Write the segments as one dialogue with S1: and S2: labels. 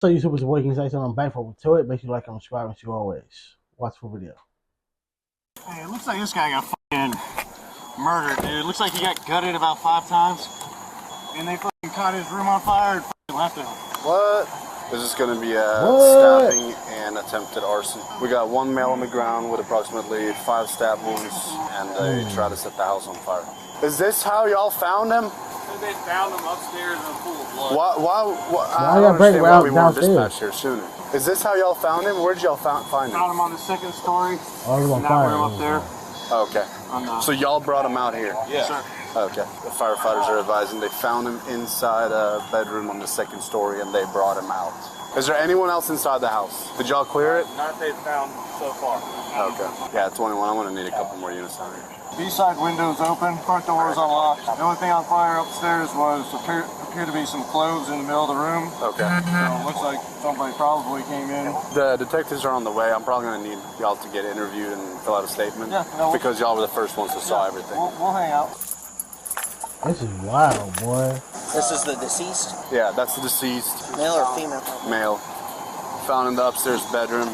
S1: So you supposed to wait and say something back for to it. Make sure you like and subscribe as you always. Watch the video.
S2: Hey, it looks like this guy got fucking murdered, dude. It looks like he got gutted about 5 times. And they fucking caught his room on fire and fucking left him.
S3: What? This is going to be a stabbing and attempted arson. We got one male on the ground with approximately 5 stab wounds, and they try to set the house on fire. Is this how y'all found him?
S2: They found him upstairs in a pool of blood.
S3: I don't understand why we weren't dispatched here sooner. Is this how y'all found him? Where did y'all find him?
S2: Found him on the 2nd story.
S1: Oh, he was on fire.
S2: Up there.
S3: Okay. So y'all brought him out here?
S2: Yeah. Sure.
S3: Okay. The firefighters are advising they found him inside a bedroom on the 2nd story and they brought him out. Is there anyone else inside the house? Did y'all clear it?
S2: Not they found so far.
S3: Okay. Yeah, 21. I'm going to need a couple more units out here.
S2: B-side window's open, front door is unlocked. The only thing on fire upstairs appeared to be some clothes in the middle of the room.
S3: Okay.
S2: So it looks like somebody probably came in.
S3: The detectives are on the way. I'm probably going to need y'all to get interviewed and fill out a statement.
S2: Yeah, no,
S3: because y'all were the first ones that saw everything.
S2: We'll hang out.
S1: This is wild, boy.
S4: This is the deceased?
S3: Yeah, that's the deceased.
S4: Male or female?
S3: Male. Found in the upstairs bedroom.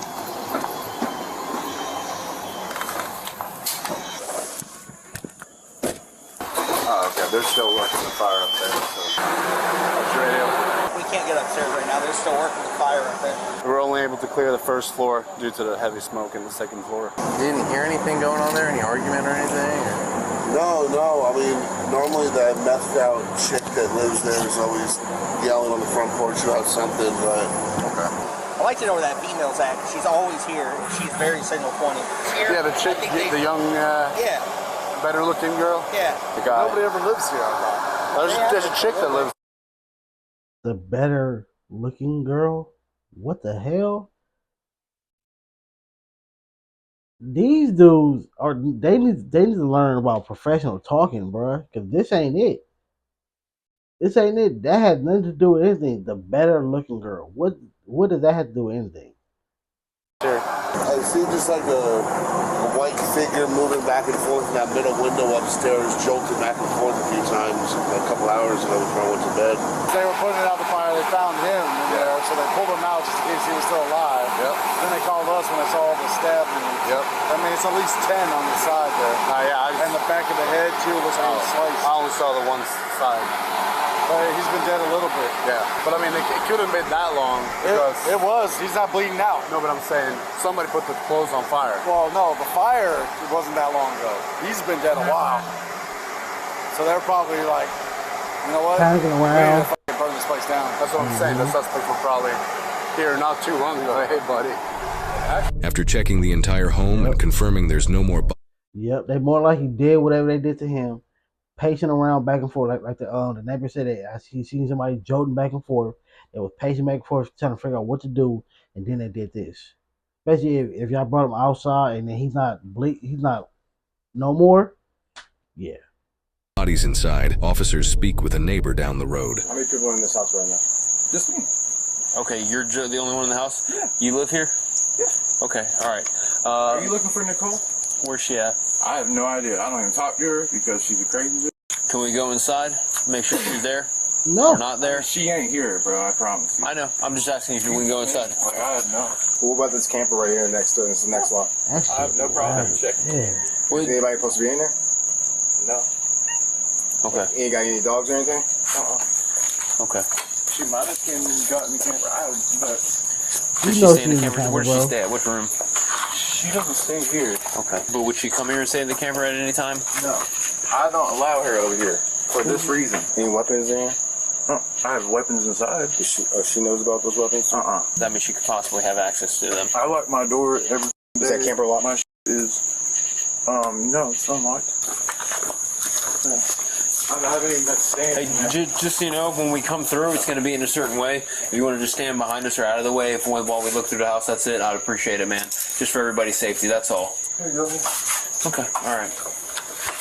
S3: Oh, okay. They're still working the fire up there. So. What's your radio?
S4: We can't get upstairs right now. They're still working the fire up there.
S3: We were only able to clear the 1st floor due to the heavy smoke in the 2nd floor.
S5: You didn't hear anything going on there? Any argument or anything? Or?
S6: No. I mean, normally that methed out chick that lives there is always yelling on the front porch about something, but...
S3: Okay.
S4: I'd like to know where that female's at. She's always here. She's very signal pointing.
S3: Yeah, the chick, the young...
S4: yeah.
S3: Better looking girl?
S4: Yeah.
S3: The guy.
S6: Nobody ever lives here, I thought.
S3: There's a chick that lives.
S1: The better looking girl? What the hell? These dudes are they need to learn about professional talking, bro. Cause this ain't it. This ain't it. That has nothing to do with anything. The better looking girl. What does that have to do with anything?
S3: Sure.
S6: I see just like a white figure moving back and forth in that middle window upstairs, jolting back and forth a few times a couple hours ago before I went to bed.
S2: They were putting it out the fire. They found him in there, so they pulled him out just in case he was still alive.
S3: Yep.
S2: Then they called us when they saw all the stabbing.
S3: Yep.
S2: I mean, it's at least 10 on the side there.
S3: Yeah.
S2: And the back of the head, too, was being sliced.
S3: I only saw the one side.
S2: But he's been dead a little bit.
S3: Yeah. But I mean, it couldn't have been that long because.
S2: It was. He's not bleeding out.
S3: No, but I'm saying somebody put the clothes on fire.
S2: Well, no, the fire it wasn't that long ago. He's been dead a while. So they're probably like, you know what?
S1: Panicking
S2: We need
S1: around.
S2: to fucking burn this place down.
S3: That's what I'm saying. The suspects were probably here not too long ago. Hey, buddy.
S7: After checking the entire home and confirming there's no more
S1: Yep, they more likely did whatever they did to him, pacing around back and forth, like the neighbor said. He seen somebody jolting back and forth. They was pacing back and forth, trying to figure out what to do, and then they did this. Especially if y'all brought him outside and then he's not no more. Yeah.
S7: bodies inside, officers speak with a neighbor down the road.
S3: How many people are in this house right now?
S8: Just me. Okay, you're the only one in the house? Yeah. You live here? Yeah. Okay, all right.
S6: Are you looking for Nicole?
S8: Where's she at?
S6: I have no idea. I don't even talk to her because she's a crazy bitch.
S8: Can we go inside? Make sure she's there?
S1: No.
S8: Or not there?
S6: She ain't here, bro. I promise you.
S8: I know. I'm just asking if we can go inside.
S6: Like, I have no.
S3: What about this camper right here next to it? It's the next lot.
S6: I have no problem checking.
S1: Yeah.
S3: Is anybody supposed to be in there?
S6: No.
S8: Okay.
S3: You ain't got any dogs or anything?
S8: Okay.
S6: She might have gotten the camper out, but
S8: Does she stay in the camper? Where does she stay at? Which room?
S6: she doesn't stay here.
S8: Okay. But would she come here and stay in the camper at any time?
S6: No. I don't allow her over here for this reason.
S3: Any weapons in here?
S6: I have weapons inside.
S3: She knows about those weapons?
S8: That means she could possibly have access to them.
S6: I lock my door every day.
S3: Is that camper locked?
S6: My is, no, it's unlocked. I don't have any that stand.
S8: Hey, just so you know, when we come through, it's going to be in a certain way. If you want to just stand behind us or out of the way while we look through the house, that's it. I'd appreciate it, man. Just for everybody's safety, that's all.
S6: Here you go.
S8: Okay, all right.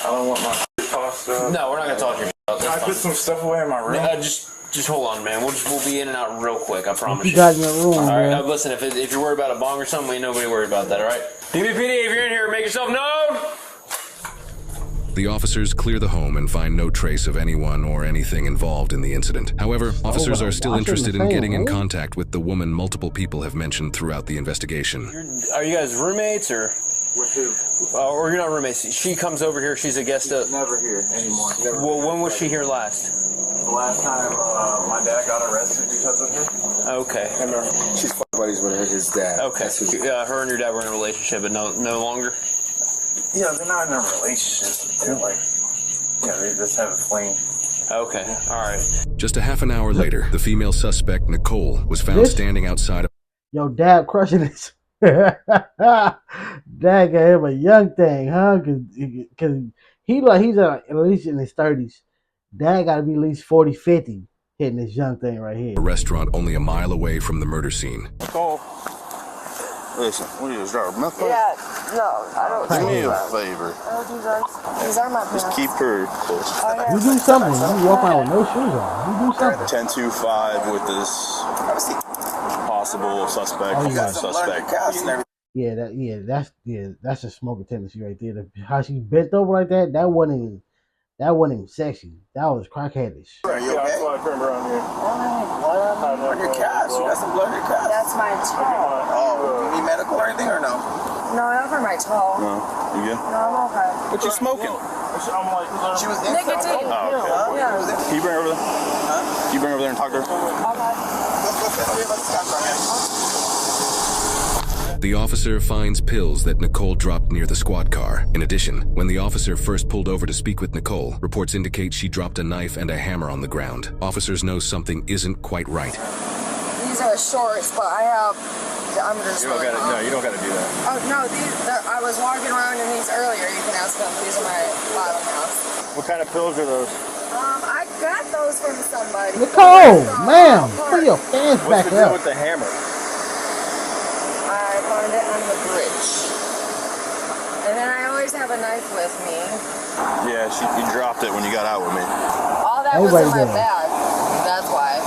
S6: I don't want my tossed up.
S8: No, we're not going to talk to you about
S6: Can I
S8: that.
S6: put some stuff away in my room?
S8: Just hold on, man. We'll be in and out real quick. I promise
S1: You got in your room,
S8: All right,
S1: man.
S8: listen. If you're worried about a bong or something, ain't nobody worried about that. All right. DBPD, if you're in here, make yourself known.
S7: The officers clear the home and find no trace of anyone or anything involved in the incident. However, officers are still interested in getting in contact with the woman multiple people have mentioned throughout the investigation.
S8: Are you guys roommates or?
S5: With who?
S8: Or you're not roommates? She comes over here. She's a guest.
S5: Never here anymore. Never.
S8: Well, when was she here last?
S5: The last time my dad got arrested because of her.
S8: Okay.
S5: She's buddies with his dad.
S8: Okay. Her and your dad were in a relationship, but no longer.
S5: Yeah, they're not in a relationship. They're like, they just have a fling.
S8: Okay. All right.
S7: Just a half an hour later, the female suspect, Nicole, was found standing outside of...
S1: Yo, Dad crushing this. Dad gave him a young thing, huh? Cause he's at least in his 30s. Dad got to be at least 40, 50 hitting this young thing right here.
S7: A restaurant only a mile away from the murder scene.
S6: Nicole, listen, what is that? Meth?
S9: Yeah, no, I don't.
S6: Do me a favor.
S9: I don't do drugs. These are my pants.
S6: Just keep her close.
S9: Oh, yeah.
S1: You do something. You walk around with no shoes on. You do something.
S6: 10-2-5 with this possible suspect.
S1: That's a smoking tendency right there. How she bent over like that, that wasn't even sexy. That was crackheadish.
S6: Are you okay? That's why I turned around here.
S5: On your calves. You got some blood on your calves.
S9: That's my toe.
S5: Oh, do you need medical or anything or no?
S9: No, not for my toe.
S6: No, you good?
S9: No, I'm okay.
S5: What you smoking? She was in
S9: Nicotine.
S6: Oh, okay.
S9: Yeah.
S6: Can you bring her over there? Huh? Can you bring her over there and talk to her?
S7: The officer finds pills that Nicole dropped near the squad car. In addition, when the officer first pulled over to speak with Nicole, reports indicate she dropped a knife and a hammer on the ground. Officers know something isn't quite right.
S9: These are shorts, but I'm just.
S6: You don't gotta do that.
S9: Oh no, I was walking around in these earlier. You can ask them. These are my bottom house.
S2: What kind of pills are those?
S9: I got those from somebody.
S1: Nicole, ma'am, put your pants back
S2: What's the deal
S1: up.
S2: with the hammer?
S9: I found it on the bridge. And then I always have a knife with me.
S6: Yeah, you dropped it when you got out with me.
S9: All that was in my
S1: Everybody did.
S9: bag. That's why.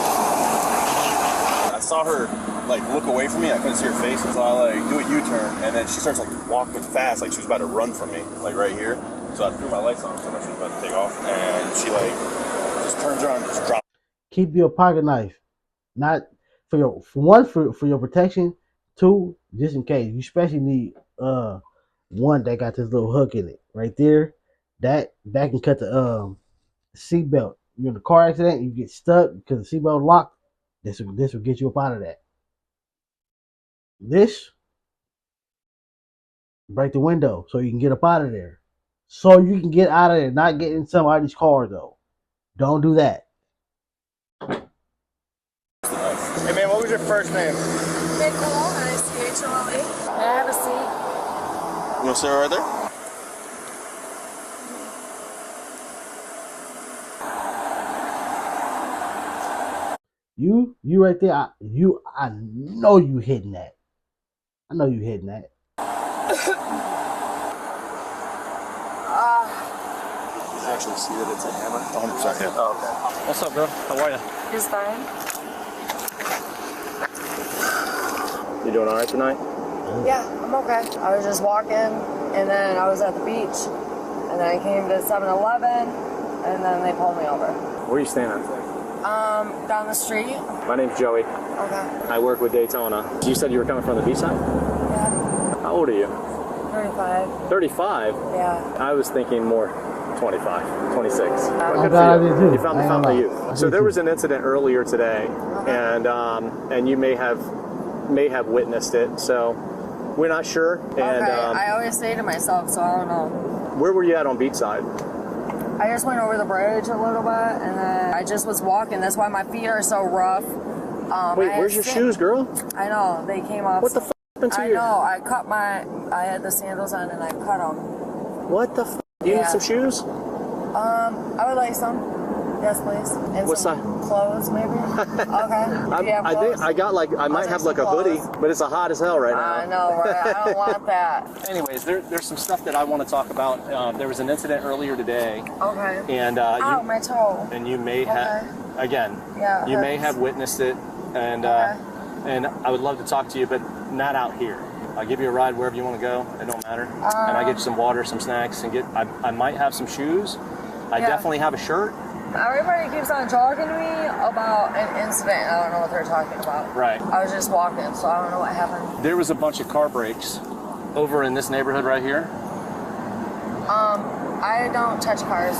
S3: I saw her like look away from me. I couldn't see her face, so I like do a U-turn, and then she starts like walking fast, like she was about to run from me, like right here. So I threw my lights on, so she was about to take off, and she like just turns around and just drops.
S1: Keep your pocket knife, not for your protection. 2, just in case. You especially need 1 that got this little hook in it right there. That can cut the seatbelt. You're in a car accident, you get stuck because the seatbelt locked. This will get you up out of that. This break the window so you can get up out of there. So you can get out of there, not get in somebody's car though. Don't do that.
S2: Hey man, what was your first name?
S9: Nicole, NICHOLE. May I have a seat?
S3: You want to sit right there?
S1: You right there. I know you hitting that. I know you hitting that.
S5: You actually see that it's a hammer?
S3: 100%. Yeah.
S5: Oh, okay.
S2: What's up, bro? How are you?
S9: Just fine.
S2: You doing all right tonight?
S9: Yeah, I'm okay. I was just walking, and then I was at the beach, and then I came to 7-Eleven, and then they pulled me over.
S2: Where are you staying at?
S9: Down the street.
S2: My name's Joey.
S9: Okay.
S2: I work with Daytona. You said you were coming from the beach side?
S9: Yeah.
S2: How old are you?
S9: 35.
S2: 35?
S9: Yeah.
S2: I was thinking more 25, 26.
S1: I'm glad I did too.
S2: You found
S1: I ain't
S2: the
S1: gonna
S2: you.
S1: lie. I
S2: So
S1: did
S2: there
S1: too.
S2: was an incident earlier today, and you may have witnessed it. So we're not sure. And
S9: Okay. I always say to myself, so I don't know.
S2: where were you at on Beachside?
S9: I just went over the bridge a little bit, and then I just was walking. That's why my feet are so rough.
S2: Wait, where's your shoes, girl?
S9: I know, they came off.
S2: What the f*** happened to
S9: I
S2: you?
S9: know, I had the sandals on and I cut them.
S2: What the f***? You need
S9: Yeah.
S2: some shoes?
S9: I would like some. Yes, please. And
S2: What
S9: some
S2: size?
S9: clothes, maybe. Okay. Do you have
S2: I think
S9: clothes?
S2: I got like, I might have like a hoodie, but it's hot as hell right now.
S9: I know, right? I don't want that.
S2: Anyways, there's some stuff that I want to talk about. There was an incident earlier today,
S9: Okay.
S2: and
S9: Ow, my toe.
S2: you may have, again,
S9: Yeah, it
S2: you may
S9: hurts.
S2: have witnessed it, and
S9: Okay.
S2: and I would love to talk to you, but not out here. I'll give you a ride wherever you want to go. It don't matter. And I get you some water, some snacks, and I might have some shoes. I definitely have a shirt.
S9: Everybody keeps on talking to me about an incident. I don't know what they're talking about.
S2: Right.
S9: I was just walking, so I don't know what happened.
S2: There was a bunch of car breaks over in this neighborhood right here.
S9: I don't touch cars.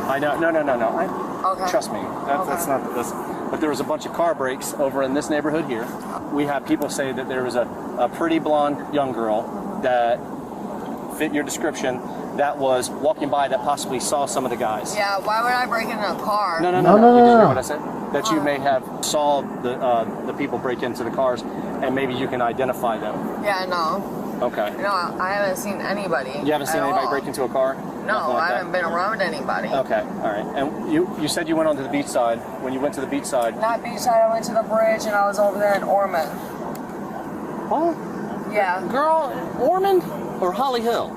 S2: I know. No.
S9: Okay.
S2: Trust me. That's not this. But there was a bunch of car breaks over in this neighborhood here. We have people say that there was a pretty blonde young girl that fit your description that was walking by that possibly saw some of the guys.
S9: Yeah, why would I break into a car?
S2: No. You didn't hear what I said? That you may have saw the people break into the cars, and maybe you can identify them.
S9: Yeah, no.
S2: Okay.
S9: No, I haven't seen anybody.
S2: You haven't seen anybody break into a car?
S9: No, I haven't been around anybody.
S2: Okay, all right. And you said you went onto the beach side. When you went to the beach side...
S9: Not beachside, I went to the bridge and I was over there in Ormond.
S2: Oh?
S9: Yeah.
S2: Girl, Ormond or Holly Hill?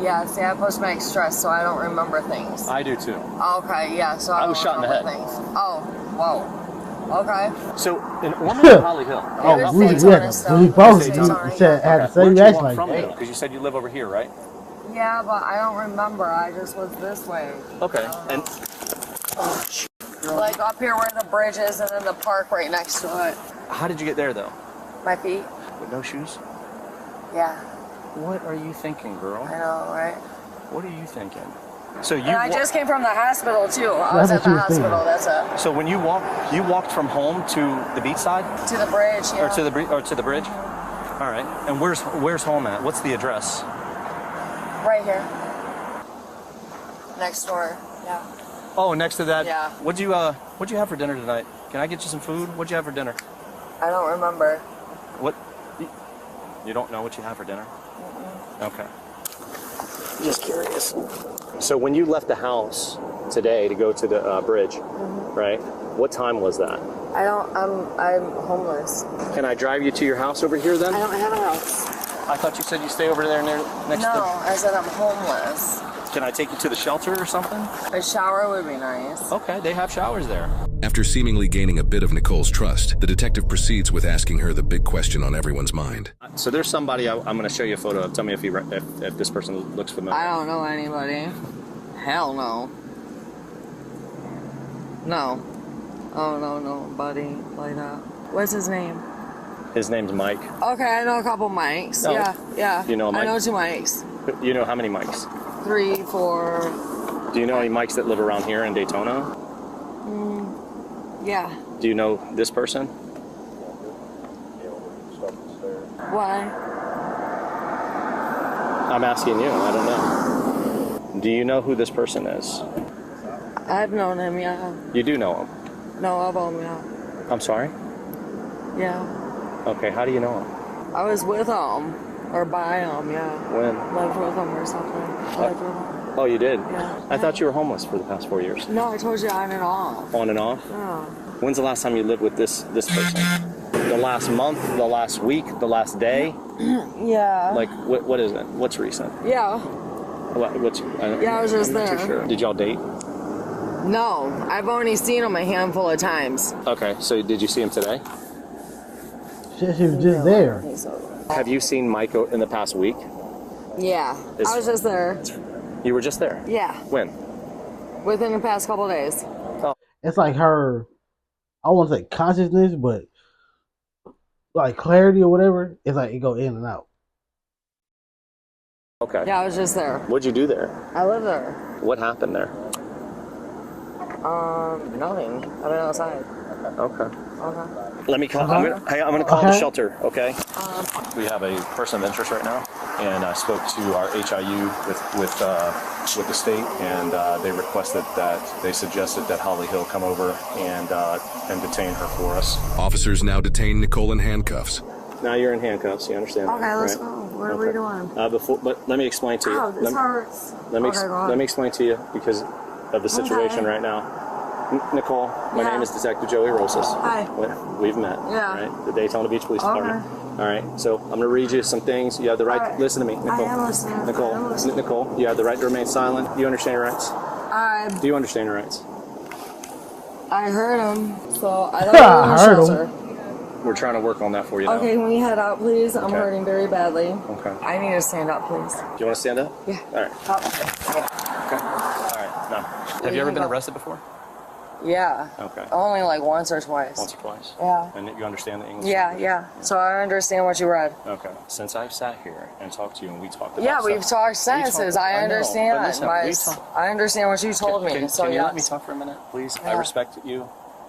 S9: Yeah, see, I have post-traumatic stress, so I don't remember things.
S2: I do too.
S9: Okay, yeah, so I
S2: was
S9: don't
S2: shot in the
S9: remember
S2: head.
S9: things. Oh, whoa. Okay.
S2: So, in Ormond or Holly Hill?
S1: We both you said had the same reaction like that.
S2: Because you said you live over here, right?
S9: Yeah, but I don't remember. I just was this way.
S2: Okay, and...
S9: Like up here where the bridge is and then the park right next to it.
S2: How did you get there, though?
S9: My feet?
S2: With no shoes?
S9: Yeah.
S2: What are you thinking, girl?
S9: I know, right?
S2: What are you thinking? So you...
S9: And I just came from the hospital, too. I was at the hospital, that's it.
S2: So when you walked from home to the beach side?
S9: To the bridge, yeah.
S2: Or to the bridge? All right. And where's home at? What's the address?
S9: Right here. Next door, yeah.
S2: Oh, next to that?
S9: Yeah.
S2: What'd you have for dinner tonight? Can I get you some food? What'd you have for dinner?
S9: I don't remember.
S2: What? You don't know what you have for dinner? Okay. Just curious. So when you left the house today to go to the bridge, right? What time was that?
S9: I'm homeless.
S2: Can I drive you to your house over here then?
S9: I don't have a house.
S2: I thought you said you stay over there next to...
S9: No, I said I'm homeless.
S2: Can I take you to the shelter or something?
S9: A shower would be nice.
S2: Okay, they have showers there.
S7: After seemingly gaining a bit of Nicole's trust, the detective proceeds with asking her the big question on everyone's mind.
S2: So there's somebody I'm going to show you a photo of. Tell me if this person looks familiar.
S9: I don't know anybody. Hell no. No. Oh, no, nobody like that. What's his name?
S2: His name's Mike.
S9: Okay, I know a couple Mikes.
S2: Oh.
S9: Yeah.
S2: You know a Mike?
S9: I know 2 Mikes.
S2: You know how many Mikes?
S9: 3, 4.
S2: Do you know any Mikes that live around here in Daytona?
S9: Yeah.
S2: Do you know this person?
S9: Why?
S2: I'm asking you. I don't know. Do you know who this person is?
S9: I've known him, yeah.
S2: You do know him?
S9: No, I've known him, yeah.
S2: I'm sorry?
S9: Yeah.
S2: Okay, how do you know him?
S9: I was with him. Or by him, yeah.
S2: When?
S9: Lived with him or something. Lived with him.
S2: Oh, you did?
S9: Yeah.
S2: I thought you were homeless for the past 4 years.
S9: No, I told you on and off.
S2: On and off?
S9: Yeah.
S2: When's the last time you lived with this person? The last month, the last week, the last day?
S9: Yeah.
S2: Like, what is it? What's recent?
S9: Yeah.
S2: I
S9: was just
S2: I'm not
S9: there.
S2: too sure. Did y'all date?
S9: No, I've only seen him a handful of times.
S2: Okay, so did you see him today?
S1: She was just there.
S2: Have you seen Mike in the past week?
S9: Yeah, I was just there.
S2: You were just there?
S9: Yeah.
S2: When?
S9: Within the past couple of days.
S1: It's like her, I won't say consciousness, but like clarity or whatever. It's like it go in and out.
S2: Okay.
S9: Yeah, I was just there.
S2: What'd you do there?
S9: I live there.
S2: What happened there?
S9: Nothing. I've been outside.
S2: Okay.
S9: Okay.
S2: Let me call. I'm gonna call the shelter. Okay. We have a person of interest right now, and I spoke to our HIU with the state, and they requested that they suggested that Holly Hill come over and detain her for us.
S7: Officers now detain Nicole in handcuffs.
S2: Now you're in handcuffs. You understand?
S9: Okay, let's
S2: right?
S9: go. What are we doing?
S2: But let me explain to you.
S9: Ow, this hurts.
S2: Let me
S9: Okay,
S2: let me explain to you because of the situation right now. Nicole, my name is Detective Joey Rosas.
S9: Hi.
S2: We've met.
S9: Yeah.
S2: Right? The Daytona Beach Police Department. All right. So I'm going to read you some things. You have the right. Listen to me, Nicole.
S9: I am listening.
S2: Nicole, you have the right to remain silent. Do you understand your rights? Do you understand your rights?
S9: I heard him, so I don't know the shelter.
S2: we're trying to work on that for you now.
S9: Okay, can we head out, please? I'm
S2: Okay.
S9: hurting very badly.
S2: Okay.
S9: I need to stand up, please.
S2: Do you want to stand up?
S9: Yeah.
S2: All right. Okay. All right. Now, have you ever been arrested before?
S9: Yeah.
S2: Okay.
S9: Only like once or twice.
S2: Once or twice?
S9: Yeah.
S2: And you understand the English?
S9: Yeah,
S2: language?
S9: yeah. So I understand what you read.
S2: Okay. Since I've sat here and talked to you and we talked about
S9: Yeah,
S2: stuff,
S9: we've talked sentences. I
S2: know, but
S9: understand.
S2: listen,
S9: I understand what you told me. So
S2: can you
S9: yes.
S2: let me talk for a minute, please?
S9: Yeah.
S2: I respected you.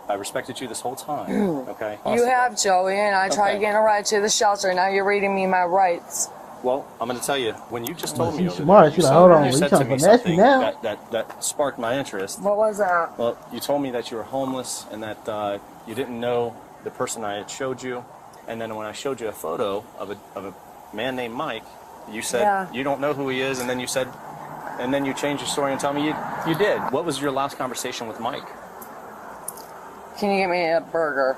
S2: I respected you this whole time. Okay.
S9: You have, Joey, and I tried
S2: Okay.
S9: getting a ride to the shelter. Now you're reading me my rights.
S2: Well, I'm going to tell you, when you just told me,
S1: She's smart. She's like, hold on,
S2: you
S1: you
S2: said to
S1: trying
S2: me
S1: to finesse me
S2: something
S1: now?
S2: that sparked my interest.
S9: What was that?
S2: Well, you told me that you were homeless and that you didn't know the person I had showed you, and then when I showed you a photo of a man named Mike, you said you don't know who he is, and then you said, and then you changed your story and told me you did. What was your last conversation with Mike?
S9: Can you get me a burger?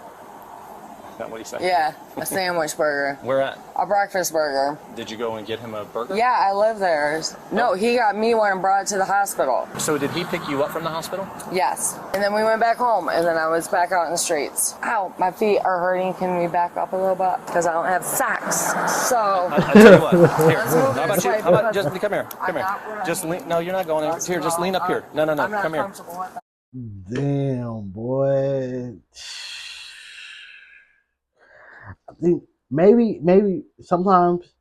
S2: Is that what he said?
S9: Yeah, a sandwich burger.
S2: Where at?
S9: A breakfast burger.
S2: Did you go and get him a burger?
S9: Yeah, I live there. No, he got me one and brought it to the hospital.
S2: So did he pick you up from the hospital?
S9: Yes. And then we went back home, and then I was back out in the streets. Ow, my feet are hurting. Can we back up a little bit? Because I don't have socks. So.
S2: I tell you what. Here.
S9: Let's move
S2: How about
S9: this
S2: you?
S9: way
S2: How about
S9: because
S2: just come here? Come here. Just lean. No, you're not going in. Here, just lean up here. No,
S9: I'm not
S2: come here.
S9: comfortable with that.
S1: Damn, boy. I think maybe sometimes,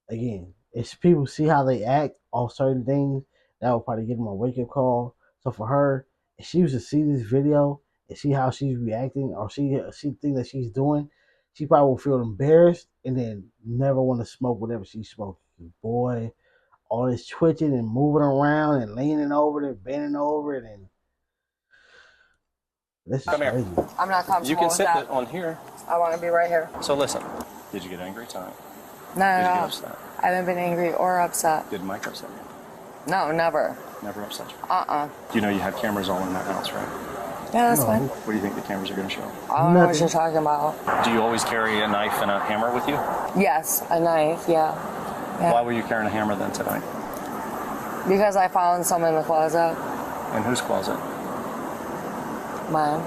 S1: again, if people see how they act off certain things, that will probably give them a wake up call. So for her, if she was to see this video and see how she's reacting or see things that she's doing, she probably will feel embarrassed and then never want to smoke whatever she's smoking. Boy, all this twitching and moving around and leaning over it and bending over it and this is
S2: Come here.
S1: crazy.
S9: I'm not comfortable
S2: You can
S9: with
S2: sit
S9: that.
S2: on here.
S9: I want to be right here.
S2: So listen. Did you get angry tonight?
S9: No,
S2: Did you get
S9: no.
S2: upset?
S9: I haven't been angry or upset.
S2: Did Mike upset you?
S9: No, never.
S2: Never upset you?
S9: Uh-uh.
S2: You know you have cameras all in that house, right?
S9: Yeah, that's fine.
S2: What do you think the cameras are going to show?
S9: I don't know what you're talking about.
S2: Do you always carry a knife and a hammer with you?
S9: Yes, a knife, yeah.
S2: Why were you carrying a hammer then tonight?
S9: Because I found some in the closet.
S2: In whose closet?
S9: Mine.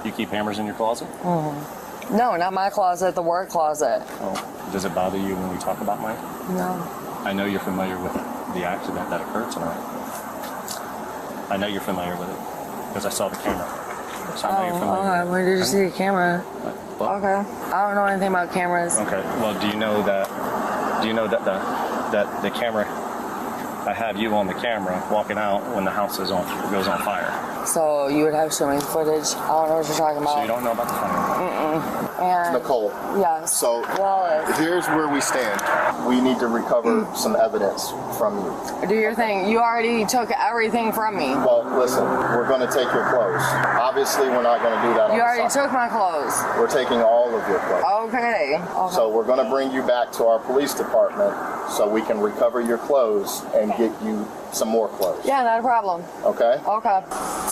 S2: You keep hammers in your closet?
S9: Mm-hmm. No, not my closet, the work closet.
S2: Oh, does it bother you when we talk about Mike?
S9: No.
S2: I know you're familiar with the accident that occurred tonight. I know you're familiar with it because I saw the camera. So I know you're familiar.
S9: Okay. Where did you see the camera?
S2: What?
S9: Okay. I don't know anything about cameras.
S2: Okay. Well, do you know that the camera? I have you on the camera walking out when the house goes on fire.
S9: So you would have showing footage. I don't know what you're talking about.
S2: So you don't know about the fire?
S9: And
S3: Nicole.
S9: Yes.
S3: So
S9: Wallace,
S3: here's where we stand. We need to recover some evidence from you.
S9: do your thing. You already took everything from me.
S3: Well, listen, we're going to take your clothes. Obviously, we're not going to do that on
S9: You
S3: the
S9: already
S3: side.
S9: took my clothes.
S3: We're taking all of your clothes.
S9: Okay.
S3: So we're going to bring you back to our police department so we can recover your clothes and get you some more clothes.
S9: Yeah, not a problem.
S3: Okay?
S9: Okay.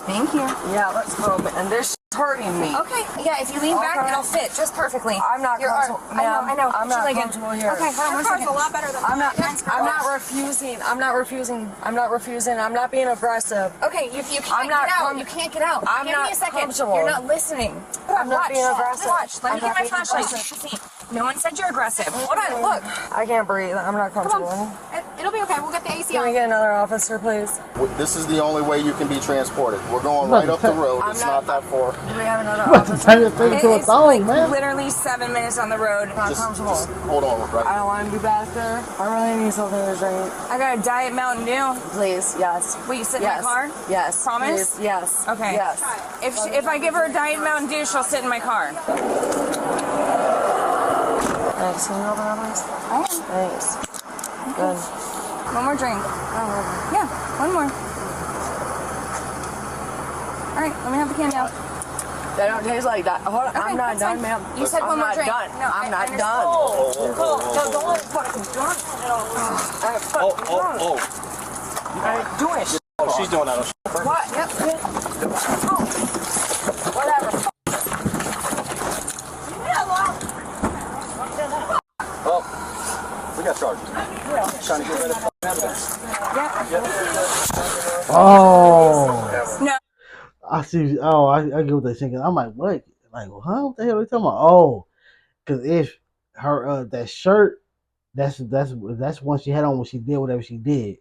S10: Thank you.
S9: Yeah, let's go. And this is hurting me.
S10: Okay, yeah, if you lean back, it'll fit just perfectly.
S9: I'm not comfortable.
S10: I know.
S9: I'm
S10: She's
S9: not
S10: like
S9: comfortable here.
S10: Okay, hold on one second. A lot better than
S9: I'm not refusing. I'm not being aggressive.
S10: Okay, you can't
S9: I'm not
S10: get out.
S9: com-
S10: You can't get out.
S9: I'm
S10: Give
S9: not
S10: me a second.
S9: comfortable.
S10: You're not listening.
S9: I'm not
S10: Watch.
S9: being aggressive.
S10: Watch. Let me
S9: I'm
S10: get
S9: not
S10: my
S9: being
S10: flashlight.
S9: aggressive.
S10: See. No one said you're aggressive. Hold on. Look.
S9: I can't breathe. I'm not
S10: Come
S9: comfortable.
S10: on. It'll be okay. We'll get the AC
S9: Can we
S10: on.
S9: get another officer, please?
S3: This is the only way you can be transported. We're going right up the road. It's not that far.
S9: Do we have another
S1: Turn
S9: officer?
S1: this thing into a
S10: It's
S1: thong,
S10: like
S1: man.
S10: literally 7 minutes on the road.
S9: Not comfortable.
S3: Just hold on,
S9: I
S3: right?
S9: don't want to be back there. I really need something to drink.
S10: I got a Diet Mountain Dew.
S9: Please, yes.
S10: Will you sit
S9: Yes.
S10: in my car?
S9: Yes.
S10: Promise?
S9: Please. Yes.
S10: Okay.
S9: Yes.
S10: If I give her a Diet Mountain Dew, she'll sit in my car.
S9: Thanks. Can you open that, please? Thanks. Good.
S10: One more drink. Yeah, one more. All right, let me have the candy out.
S9: They don't taste like that. Hold on.
S10: Okay,
S9: I'm not
S10: that's
S9: done,
S10: fine.
S9: ma'am.
S10: You said
S9: I'm
S10: one more
S9: not
S10: drink.
S9: done.
S10: No,
S9: I'm not done.
S10: Nicole,
S9: Don't fucking drunk. I ain't doing shit.
S2: Oh, she's doing that.
S9: What? Yep. Whatever.
S2: Oh, we got charges. Trying to get rid of evidence.
S1: Oh.
S10: No.
S1: I see. Oh, I get what they're thinking. I'm like, what? Like, huh? What the hell are they talking about? Oh, because if her that shirt, that's one she had on when she did whatever she did.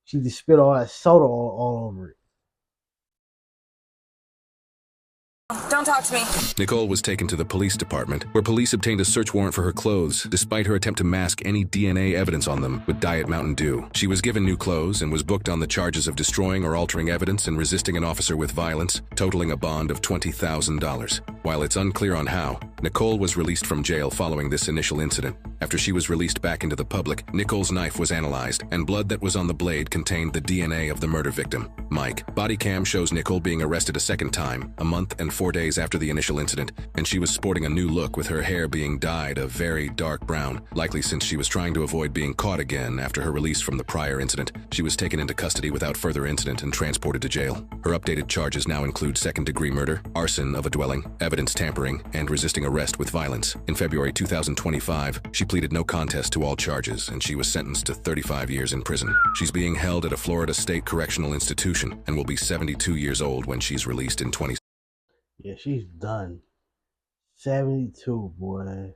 S1: She just spit all that soda all over it.
S10: Don't talk to me.
S7: Nicole was taken to the police department, where police obtained a search warrant for her clothes, despite her attempt to mask any DNA evidence on them with Diet Mountain Dew. She was given new clothes and was booked on the charges of destroying or altering evidence and resisting an officer with violence, totaling a bond of $20,000. While it's unclear on how, Nicole was released from jail following this initial incident. After she was released back into the public, Nicole's knife was analyzed, and blood that was on the blade contained the DNA of the murder victim, Mike. Body cam shows Nicole being arrested a second time, a month and 4 days after the initial incident, and she was sporting a new look with her hair being dyed a very dark brown, likely since she was trying to avoid being caught again after her release from the prior incident. She was taken into custody without further incident and transported to jail. Her updated charges now include second-degree murder, arson of a dwelling, evidence tampering, and resisting arrest with violence. In February 2025, she pleaded no contest to all charges, and she was sentenced to 35 years in prison. She's being held at a Florida State Correctional Institution and will be 72 years old when she's released in 20.
S1: Yeah, she's done. 72, boy.